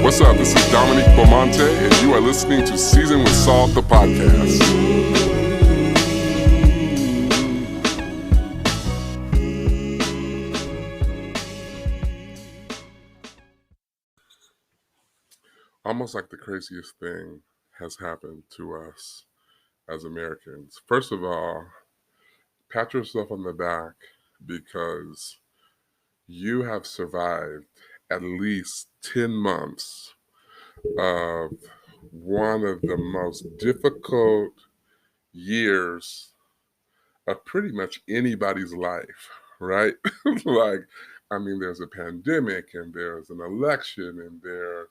What's up? This is Dominique, and you are listening to Season with Salt, the podcast. Almost like the craziest thing has happened to us as Americans. First of all, pat yourself on the back because you have survived at least 10 months of one of the most difficult years of pretty much anybody's life, right? There's a pandemic and there's an election and there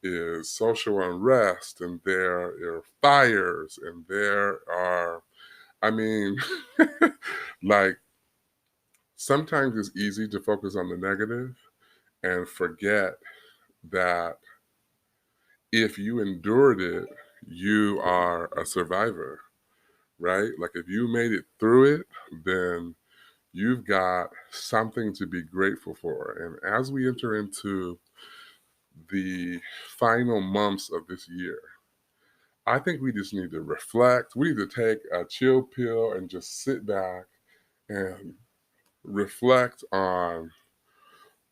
is social unrest and there are fires and there are, like sometimes it's easy to focus on the negative and forget that if you endured it, you are a survivor, right? Like if you made it through it, then you've got something to be grateful for. And as we enter into the final months of this year, I think we just need to reflect. We need to take a chill pill and just sit back and reflect on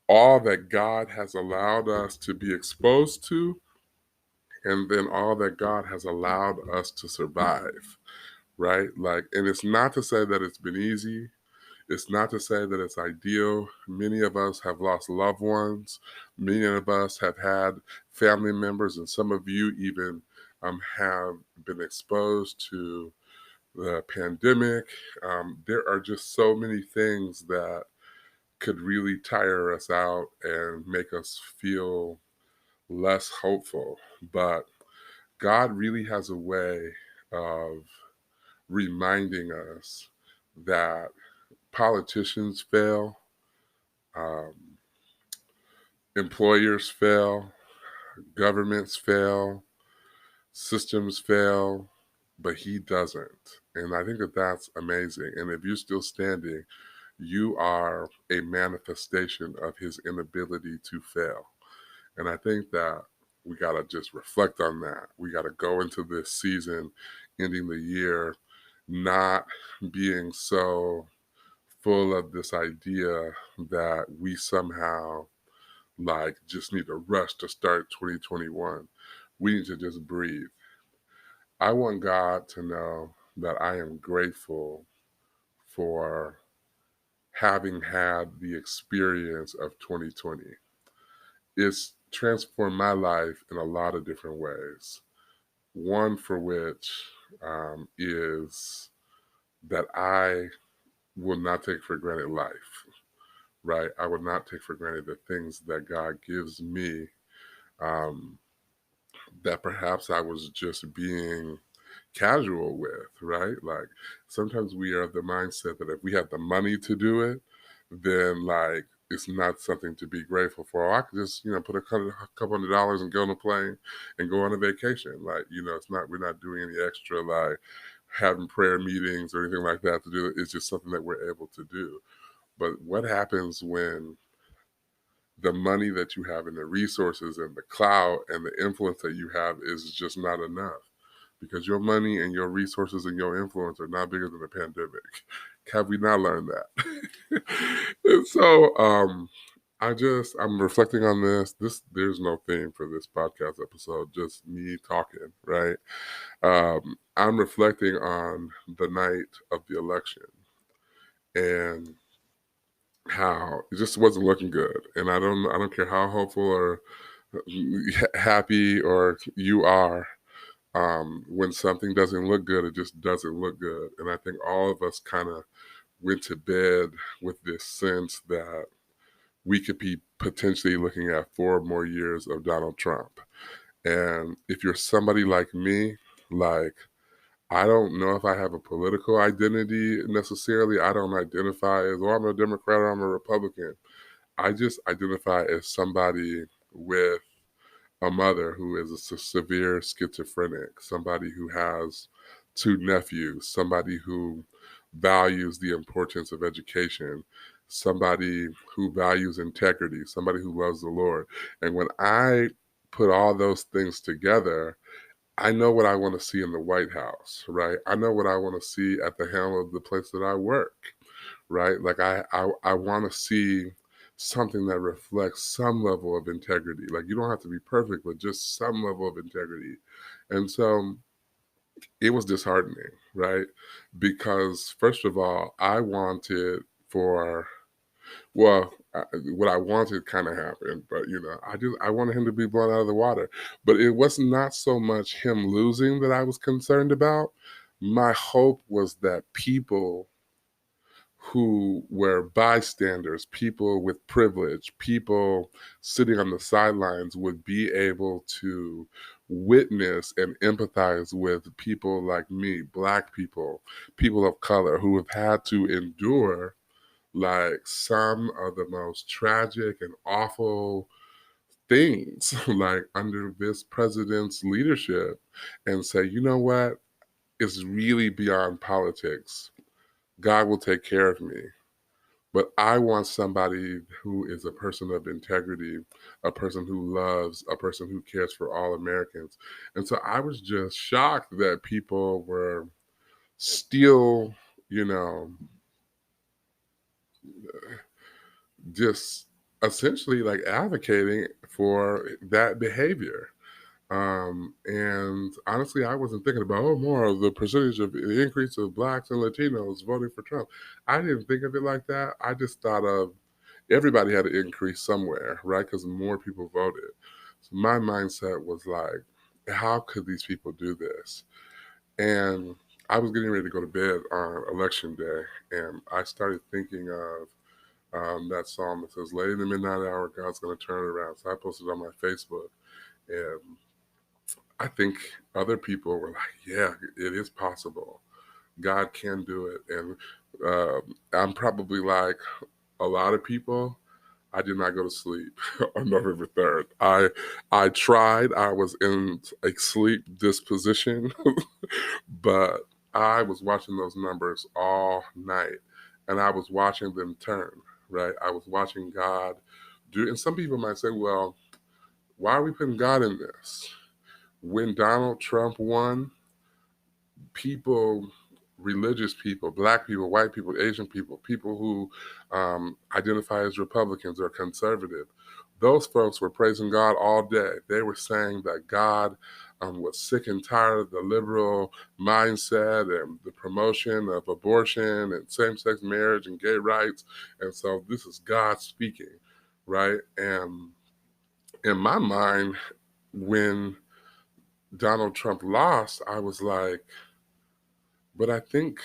all that God has allowed us to be exposed to, and then all that God has allowed us to survive, right? And it's not to say that it's been easy. It's not to say that it's ideal. Many of us have lost loved ones. Many of us have had family members, and some of you even have been exposed to the pandemic. There are just so many things that could really tire us out and make us feel less hopeful. But God really has a way of reminding us that politicians fail, employers fail, governments fail, systems fail, but he doesn't. And I think that that's amazing. And if you're still standing, you are a manifestation of his inability to fail. And I think that we got to just reflect on that. We got to go into this season, ending the year, not being so full of this idea that we somehow just need to rush to start 2021. We need to just breathe. I want God to know that I am grateful for having had the experience of 2020. It's transformed my life in a lot of different ways. One for which is that I will not take for granted life, right? I would not take for granted the things that God gives me, that perhaps I was just being casual with, right? Like sometimes we are of the mindset that if we have the money to do it, then it's not something to be grateful for. I could just, put a couple $100 and get on a plane and go on a vacation. It's not, we're not doing any extra having prayer meetings or anything like that to do it. It's just something that we're able to do. But what happens when the money that you have and the resources and the clout and the influence that you have is just not enough? Because your money and your resources and your influence are not bigger than the pandemic. Have we not learned that? And so I'm reflecting on this. There's no theme for this podcast episode, just me talking, right? I'm reflecting on the night of the election and how it just wasn't looking good. And I don't care how hopeful or happy or you are. When something doesn't look good, it just doesn't look good. And I think all of us kind of went to bed with this sense that we could be potentially looking at 4 more years of Donald Trump. And if you're somebody like me, I don't know if I have a political identity necessarily. I don't identify as, I'm a Democrat or I'm a Republican. I just identify as somebody with a mother who is a severe schizophrenic, somebody who has 2 nephews, somebody who values the importance of education, somebody who values integrity, somebody who loves the Lord. And when I put all those things together, I know what I want to see in the White House, right? I know what I want to see at the helm of the place that I work, right? Like I want to see something that reflects some level of integrity. Like you don't have to be perfect, but just some level of integrity. And so it was disheartening, right? Because first of all, I wanted for well, what I wanted kind of happened, but I wanted him to be blown out of the water. But it was not so much him losing that I was concerned about. My hope was that people who were bystanders, people with privilege, people sitting on the sidelines would be able to witness and empathize with people like me, Black people, people of color who have had to endure like some of the most tragic and awful things like under this president's leadership and say, you know what? It's really beyond politics. God will take care of me. But I want somebody who is a person of integrity, a person who loves, a person who cares for all Americans. And so I was just shocked that people were still, you know, just essentially like advocating for that behavior. And honestly, I wasn't thinking about, oh, more of the percentage of the increase of Blacks and Latinos voting for Trump. I didn't think of it like that. I just thought of everybody had to increase somewhere, right? Because more people voted. So my mindset was like, how could these people do this? And I was getting ready to go to bed on election day, and I started thinking of that psalm that says, late in the midnight hour, God's going to turn it around. So I posted on my Facebook, and I think other people were like, yeah, it is possible. God can do it. And I'm probably like a lot of people. I did not go to sleep on November 3rd. I tried. I was in a sleep disposition, but I was watching those numbers all night, and I was watching them turn, right? I was watching God do, and some people might say, well, why are we putting God in this? When Donald Trump won, people, religious people, Black people, white people, Asian people, people who identify as Republicans or conservative, those folks were praising God all day. They were saying that God was sick and tired of the liberal mindset and the promotion of abortion and same-sex marriage and gay rights. And so this is God speaking, right? And in my mind, when Donald Trump lost, I was like, but I think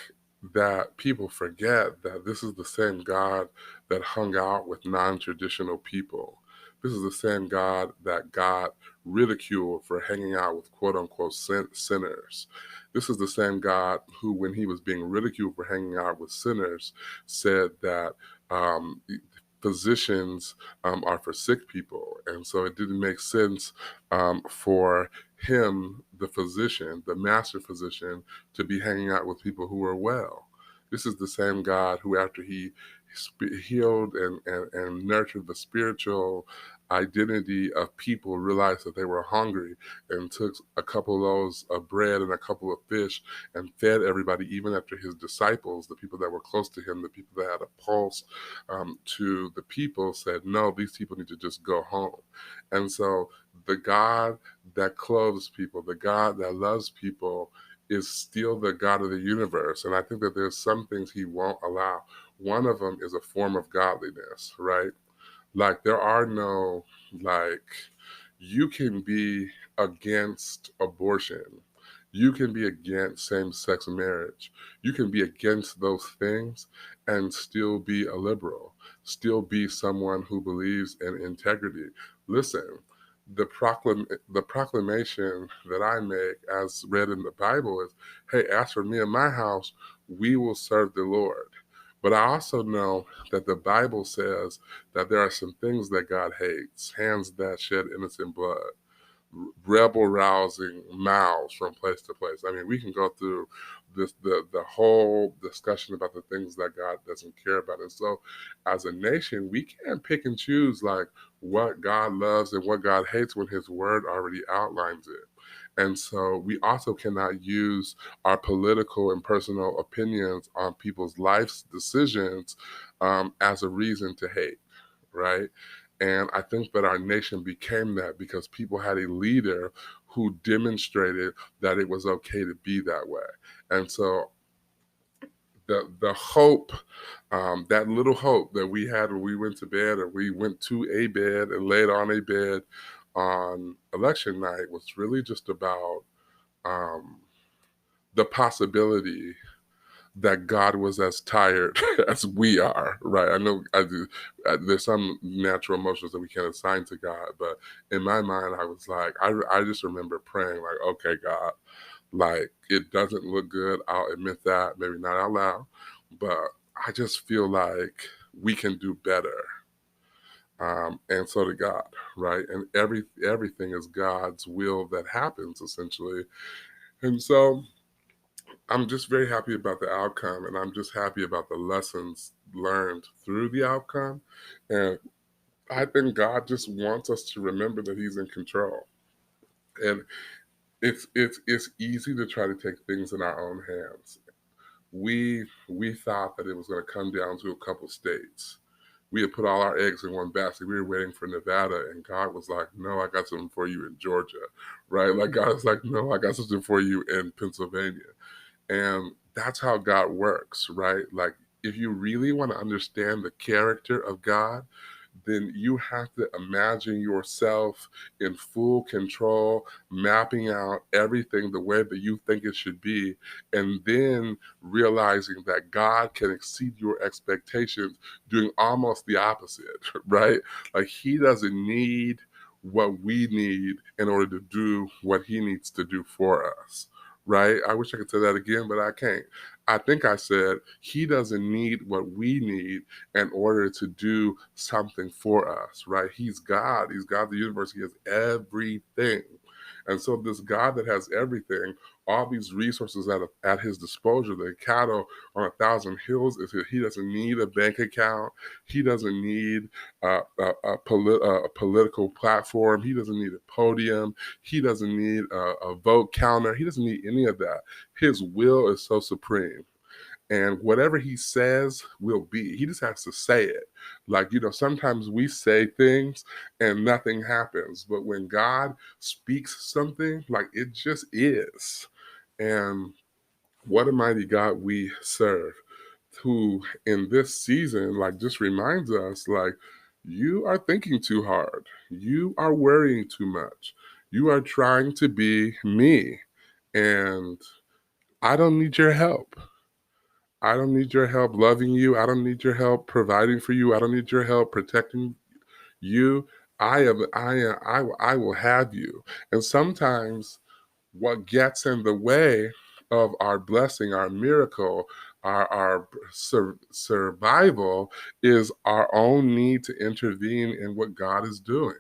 that people forget that this is the same God that hung out with non traditional people. This is the same God that got ridiculed for hanging out with quote unquote sinners. This is the same God who, when he was being ridiculed for hanging out with sinners, said that um, physicians are for sick people. And so it didn't make sense for him, the physician, the master physician, to be hanging out with people who are well. This is the same God who, after he healed and nurtured the spiritual identity of people, realized that they were hungry and took a couple of loaves of bread and a couple of fish and fed everybody, even after his disciples, the people that were close to him, the people that had a pulse to the people, said, no, these people need to just go home. And so the God that clothes people, the God that loves people, is still the God of the universe. And I think that there's some things he won't allow. One of them is a form of godliness, right? Like there are no, like, you can be against abortion. You can be against same sex marriage. You can be against those things and still be a liberal, still be someone who believes in integrity. Listen, the proclamation that I make, as read in the Bible, is, hey, as for me and my house, we will serve the Lord. But I also know that the Bible says that there are some things that God hates, hands that shed innocent blood. rebel rousing mouths from place to place. I mean, we can go through the whole discussion about the things that God doesn't care about. And so as a nation, we can't pick and choose like what God loves and what God hates when his word already outlines it. And so we also cannot use our political and personal opinions on people's life's decisions as a reason to hate, right? And I think that our nation became that because people had a leader who demonstrated that it was okay to be that way. And so the hope, that little hope that we had when we went to bed or we went to a bed and laid on a bed on election night was really just about um, the possibility that God was as tired as we are, right? I know I do. There's some natural emotions that we can assign to God, but in my mind, I was like, I just remember praying, like, okay, God, like it doesn't look good. I'll admit that, maybe not out loud, but I just feel like we can do better. And so did God, right? And everything is God's will that happens essentially. And so I'm just very happy about the outcome, and I'm just happy about the lessons learned through the outcome. And I think God just wants us to remember that He's in control. And it's easy to try to take things in our own hands. We thought that it was going to come down to a couple states. We had put all our eggs in one basket. We were waiting for Nevada, and God was like, "No, I got something for you in Georgia," right? Like God was like, "No, I got something for you in Pennsylvania." And that's how God works, right? Like, if you really want to understand the character of God, then you have to imagine yourself in full control, mapping out everything the way that you think it should be, and then realizing that God can exceed your expectations, doing almost the opposite, right? Like, He doesn't need what we need in order to do what He needs to do for us. Right? I wish I could say that again, but I can't. I think I said He doesn't need what we need in order to do something for us, right? He's God. He's God of the universe. He has everything. And so this God that has everything, all these resources at his disposal, the cattle on 1,000 hills, he doesn't need a bank account. He doesn't need a political platform. He doesn't need a podium. He doesn't need a vote counter. He doesn't need any of that. His will is so supreme, and whatever he says will be. He just has to say it. Like, sometimes we say things and nothing happens, but when God speaks something, like, it just is. And what a mighty God we serve, who in this season, like, just reminds us, like, you are thinking too hard, you are worrying too much, you are trying to be me, and I don't need your help. I don't need your help loving you. I don't need your help providing for you. I don't need your help protecting you. I will have you. And sometimes what gets in the way of our blessing, our miracle, our survival is our own need to intervene in what God is doing.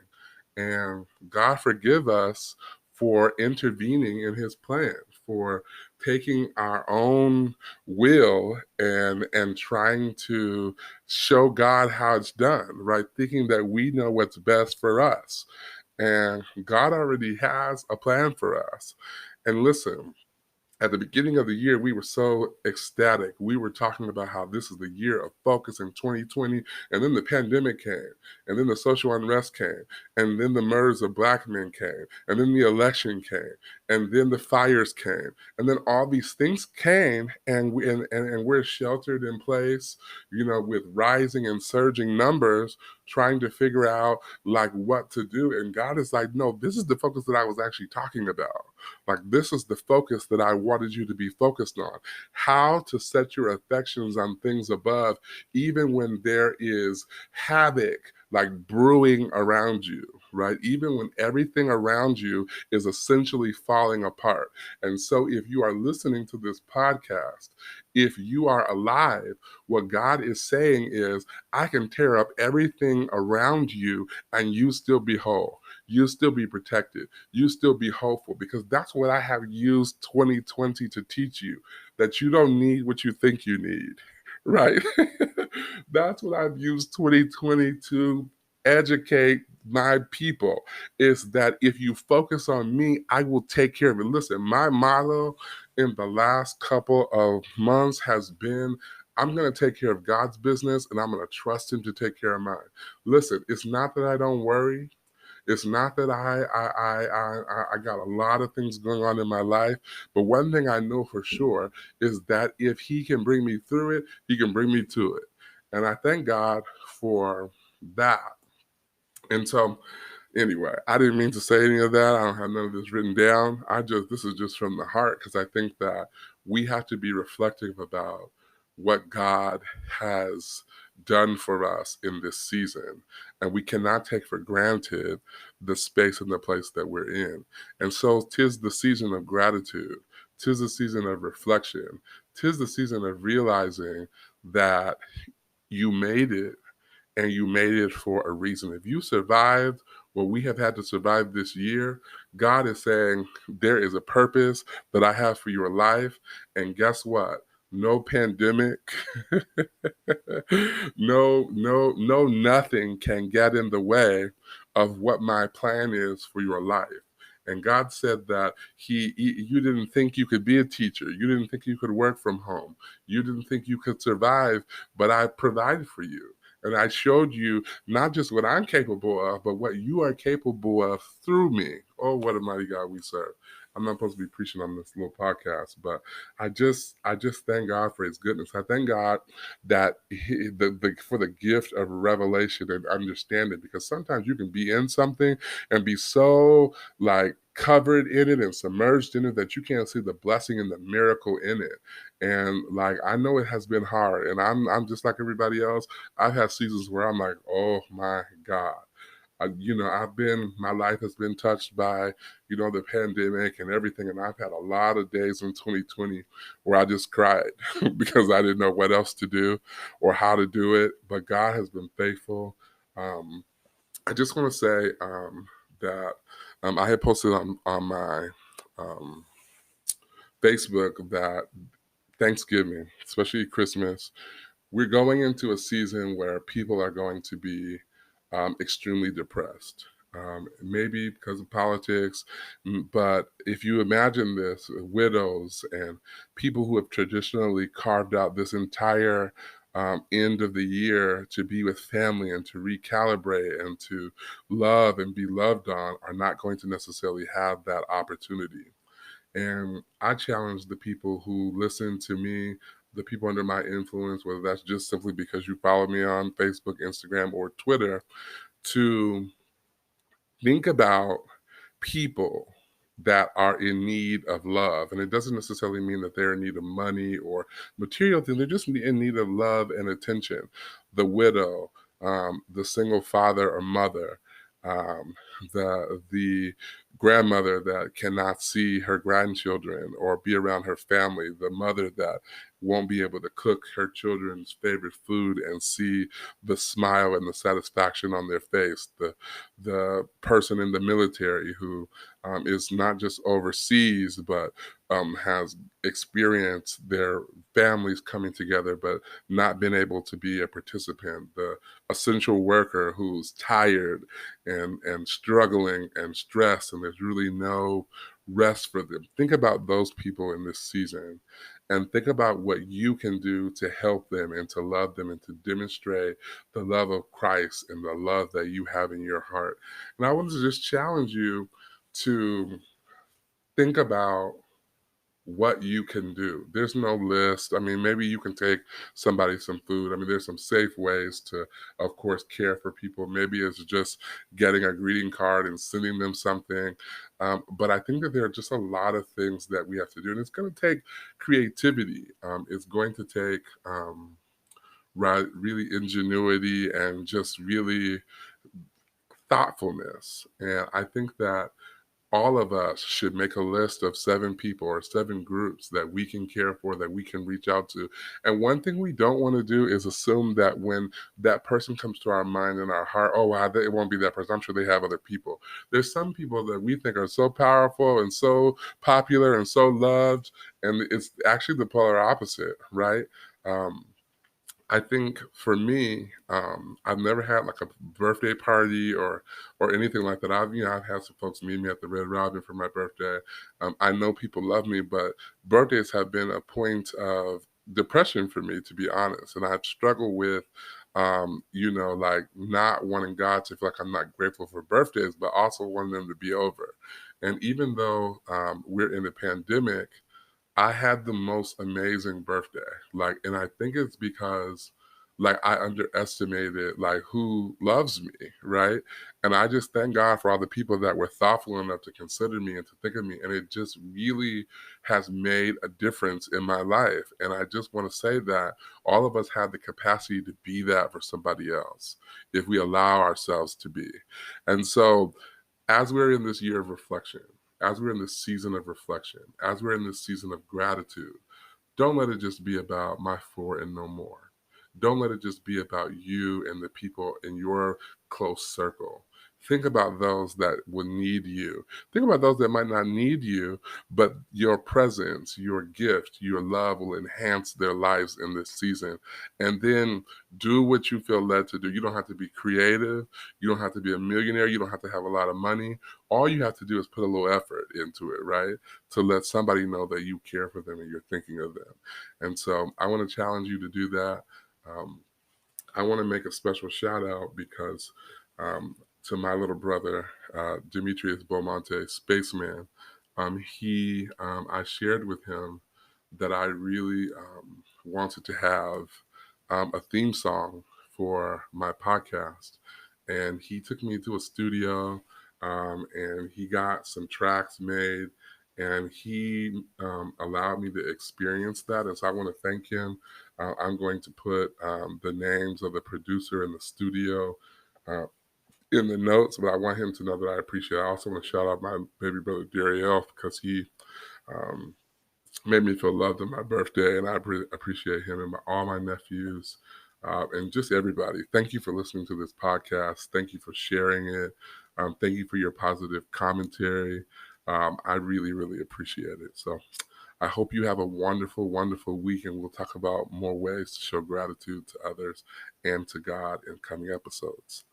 And God forgive us for intervening in His plan, for taking our own will and trying to show God how it's done, right? Thinking that we know what's best for us. And God already has a plan for us. And listen, at the beginning of the year, we were so ecstatic. We were talking about how this is the year of focus in 2020. And then the pandemic came. And then the social unrest came. And then the murders of Black men came. And then the election came. And then the fires came. And then all these things came. And we're sheltered in place, with rising and surging numbers, trying to figure out like what to do. And God is like, no, this is the focus that I was actually talking about. Like, this is the focus that I wanted you to be focused on. How to set your affections on things above, even when there is havoc like brewing around you, right? Even when everything around you is essentially falling apart. And so, if you are listening to this podcast, if you are alive, what God is saying is, I can tear up everything around you and you still be whole. You still be protected. You still be hopeful, because that's what I have used 2020 to teach you, that you don't need what you think you need, right? That's what I've used 2020 to educate my people, is that if you focus on me, I will take care of it. Listen, my motto in the last couple of months has been, I'm going to take care of God's business and I'm going to trust him to take care of mine. Listen, it's not that I don't worry. It's not that I got a lot of things going on in my life, but one thing I know for sure is that if he can bring me through it, he can bring me to it. And I thank God for that. And so, anyway, I didn't mean to say any of that. I don't have none of this written down. This is just from the heart, because I think that we have to be reflective about what God has done for us in this season. And we cannot take for granted the space and the place that we're in. And so, 'tis the season of gratitude, 'tis the season of reflection, 'tis the season of realizing that you made it, and you made it for a reason. If you survived what we have had to survive this year, God is saying, there is a purpose that I have for your life. And guess what? No pandemic, nothing can get in the way of what my plan is for your life. And God said that you didn't think you could be a teacher. You didn't think you could work from home. You didn't think you could survive, but I provided for you. And I showed you not just what I'm capable of, but what you are capable of through me. Oh, what a mighty God we serve. I'm not supposed to be preaching on this little podcast, but I just thank God for his goodness. I thank God that for the gift of revelation and understanding, because sometimes you can be in something and be so like covered in it and submerged in it that you can't see the blessing and the miracle in it. And like, I know it has been hard, and I'm just like everybody else. I've had seasons where I'm like, oh my God. My life has been touched by, the pandemic and everything. And I've had a lot of days in 2020 where I just cried because I didn't know what else to do or how to do it. But God has been faithful. I just want to say that I had posted on my um, Facebook that Thanksgiving, especially Christmas, we're going into a season where people are going to be extremely depressed. Maybe because of politics, but if you imagine this, widows and people who have traditionally carved out this entire end of the year to be with family and to recalibrate and to love and be loved on are not going to necessarily have that opportunity. And I challenge the people who listen to me, the people under my influence, whether that's just simply because you follow me on Facebook, Instagram, or Twitter, to think about people that are in need of love. And it doesn't necessarily mean that they're in need of money or material things. They're just in need of love and attention. The widow, the single father or mother, um, the grandmother that cannot see her grandchildren or be around her family, the mother that won't be able to cook her children's favorite food and see the smile and the satisfaction on their face, the person in the military who is not just overseas, but has experienced their families coming together, but not been able to be a participant, the essential worker who's tired and struggling and stressed, and there's really no rest for them. Think about those people in this season, and think about what you can do to help them and to love them and to demonstrate the love of Christ and the love that you have in your heart. And I wanted to just challenge you to think about what you can do. There's no list. I mean, maybe you can take somebody some food. I mean, there's some safe ways to, of course, care for people. Maybe it's just getting a greeting card and sending them something. But I think that there are just a lot of things that we have to do. And it's going to take creativity. It's going to take really ingenuity and just really thoughtfulness. And I think that all of us should make a list of 7 people or 7 groups that we can care for, that we can reach out to. And one thing we don't want to do is assume that when that person comes to our mind and our heart, oh, wow, it won't be that person. I'm sure they have other people. There's some people that we think are so powerful and so popular and so loved, and it's actually the polar opposite, right? Um, I think for me, I've never had like a birthday party or anything like that. I've had some folks meet me at the Red Robin for my birthday. I know people love me, but birthdays have been a point of depression for me, to be honest. And I've struggled with, like not wanting God to feel like I'm not grateful for birthdays, but also wanting them to be over. And even though we're in a pandemic, I had the most amazing birthday. Like, and I think it's because like I underestimated like who loves me, right? And I just thank God for all the people that were thoughtful enough to consider me and to think of me. And it just really has made a difference in my life. And I just want to say that all of us have the capacity to be that for somebody else if we allow ourselves to be. And so as we're in this year of reflection, as we're in this season of reflection, as we're in this season of gratitude, don't let it just be about my four and no more. Don't let it just be about you and the people in your close circle. Think about those that will need you. Think about those that might not need you, but your presence, your gift, your love will enhance their lives in this season. And then do what you feel led to do. You don't have to be creative. You don't have to be a millionaire. You don't have to have a lot of money. All you have to do is put a little effort into it, right? To let somebody know that you care for them and you're thinking of them. And so I want to challenge you to do that. Um, I want to make a special shout out because to my little brother, Demetrius Beaumonte, Spaceman, I shared with him that I really wanted to have a theme song for my podcast. And he took me to a studio and he got some tracks made and he allowed me to experience that. And so I want to thank him. I'm going to put the names of the producer in the studio uh, in the notes, but I want him to know that I appreciate it. I also want to shout out my baby brother Dariel because he um, made me feel loved on my birthday, and I appreciate him and all my nephews and just everybody. Thank you for listening to this podcast. Thank you for sharing it. Thank you for your positive commentary. I really, really appreciate it. So I hope you have a wonderful, wonderful week, and we'll talk about more ways to show gratitude to others and to God in coming episodes.